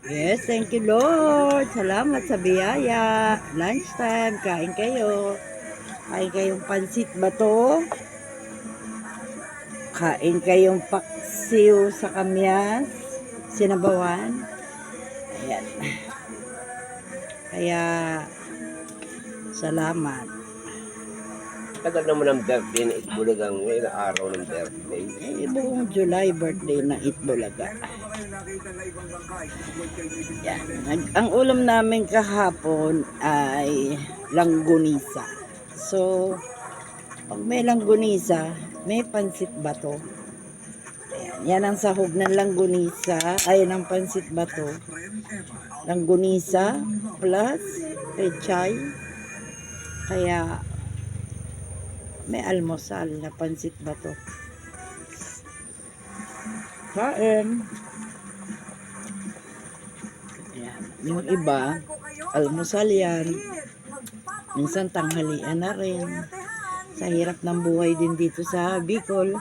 Yes, thank you Lord. Salamat sa biyaya. Lunchtime, kain kayo. Kain kayong pansit ba to? Kain kayong paksiw sa kamyas. Sinabawan. Ayan. Kaya, salamat. Tagal naman ang birthday na Itbulagang ngayon, araw ng birthday. Eh, buong July birthday na Itbulaga. Yan. Ang ulam namin kahapon ay langgunisa. So, pag may langgunisa, may pansit bato. Ayan. Yan ang sahog ng langgunisa, ay ng pansit bato. Langgunisa plus pechay. Kaya, may almusal na pansit bato. Kain. Ayan. Yung iba, almusal yan. Minsan tanghalian na rin. Sa hirap ng buhay din dito sa Bicol.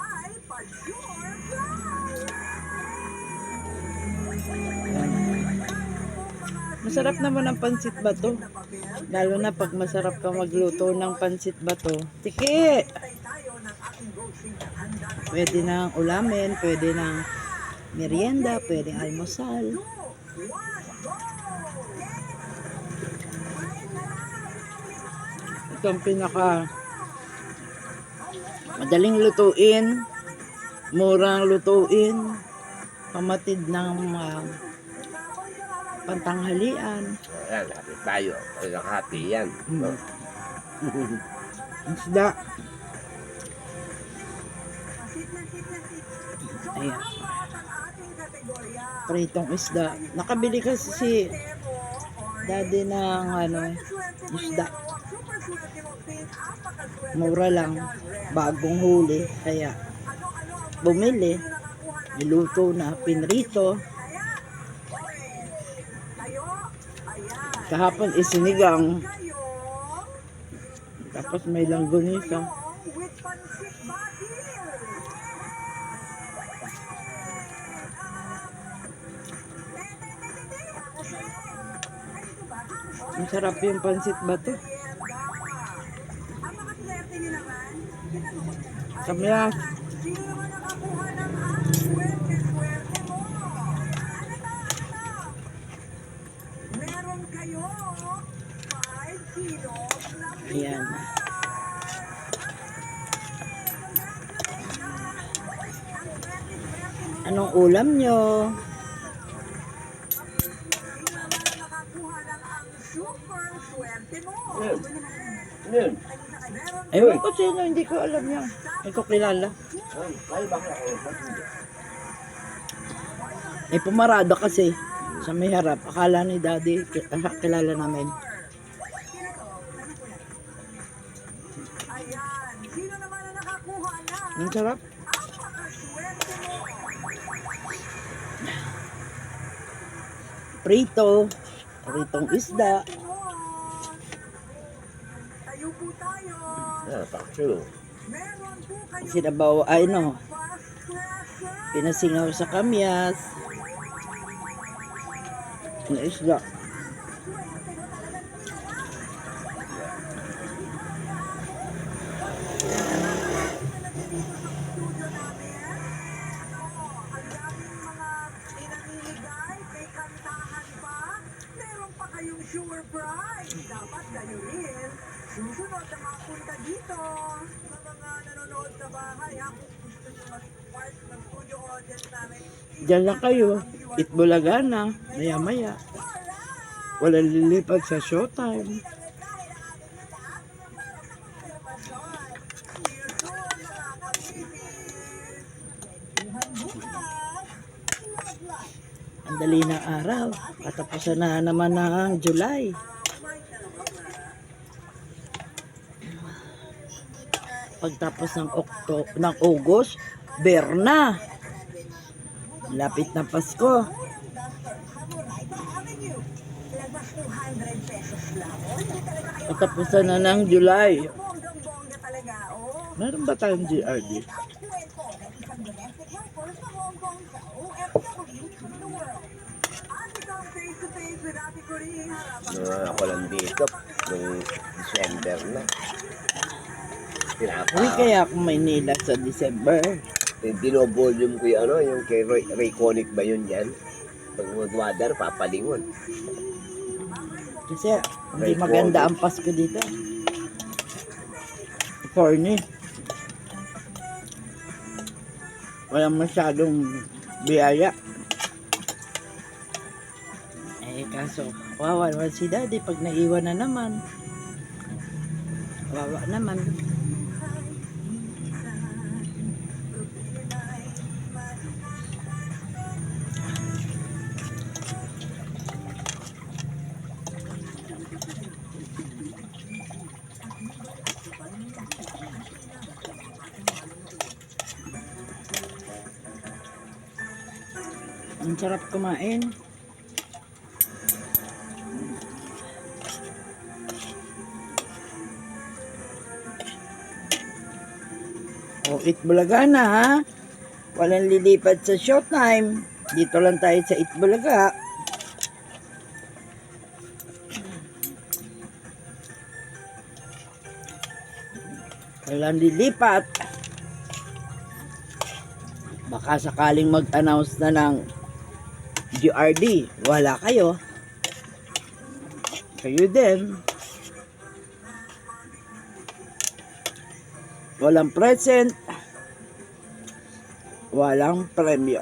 Ayan. Masarap naman ang pansit bato. Lalo na pag masarap ka magluto ng pansit bato. Tiki! Pwede nang ulamin, pwede nang merienda, pwede almusal. Ito ang pinaka madaling lutuin, murang lutuin, pamatid ng pantanghalian. Ayan, happy tayo. Talagang happy yan. No? Isda. Ayan. Pritong isda. Nakabili kasi si daddy ng isda. Mura lang. Bagong huli. Kaya bumili. Niluto na. Pinrito. Kahapon isinigang. Tapos may langgunisa. Masarap yung pansit bato. Kamyas. Ayan. Anong ulam nyo? Yan. Ewan ko sino, hindi ko alam yan. Hindi ko kilala. Ay, bakit ako? Eh, pumarada kasi sa may harap. Akala ni daddy, kilala namin. Ang sarap. Prito. Pritong isda. Ah, paksiw. Sinabaw, pinasingaw sa kamyas. Na isda. Sure prize. Dapat kayo rin. Susunod na mga punta dito sa mga nanonood sa bahay. Kung gusto nyo maging part ng studio audience namin. Diyan lang kayo. Itbulaga na. Maya-maya. Wala lilipad sa showtime. Ang dali ng araw. Katapusan na naman ng July. Pagtapos ng August, Berna. Lapit na Pasko. Pagtapusan na ng July. Meron ba tayong GRD? face with Ate Corinne. Ako lang dito, nung December na. Uwi kaya ako Maynila sa December. Dinovolume ko yung ano, yung kay Ray Connick ba yun yan? Pag mag-water, papalingon. Kasi hindi maganda ang Pasko dito. Corny. Walang masyadong biyaya. Kaso, wawa naman si Daddy pag naiwan na naman. Wawa naman. Ang sarap kumain. O, Itbulaga na ha. Walang lilipat sa Showtime. Dito lang tayo sa Itbulaga. Walang lilipat. Baka sakaling mag-announce na ng GRD. Wala kayo. Kayo din. Walang present, walang premyo.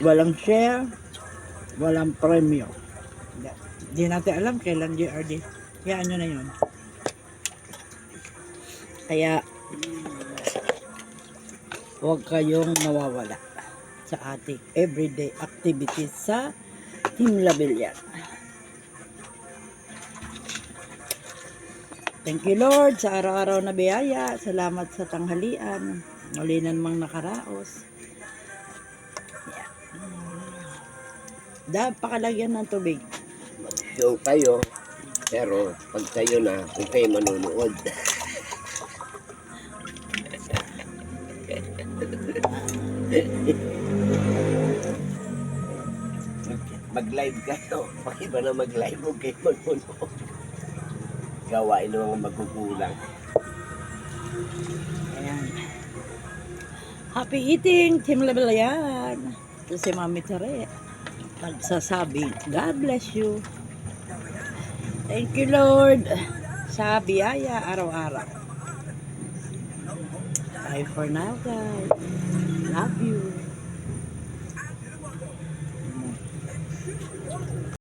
Walang share, walang premyo. Hindi natin alam kailan GRD. Kaya ano na yun. Kaya, huwag kayong mawawala sa ating everyday activities sa Team Labilyan. Thank you Lord sa araw-araw na biyaya. Salamat sa tanghalian. Muli na namang nakaraos. Dapat pakalagyan ng tubig. Show kayo, pero pag kayo na, kung kayo manunood. Mag-live kayo. Pag iba na mag-live, huwag kayo manunood. Gawain ng mga magkukulang. Ayan. Happy eating, Team Labilyan. Ito si Mami Tere. Nagsasabing, God bless you. Thank you Lord sa biyaya araw-araw. Bye for now guys. Love you.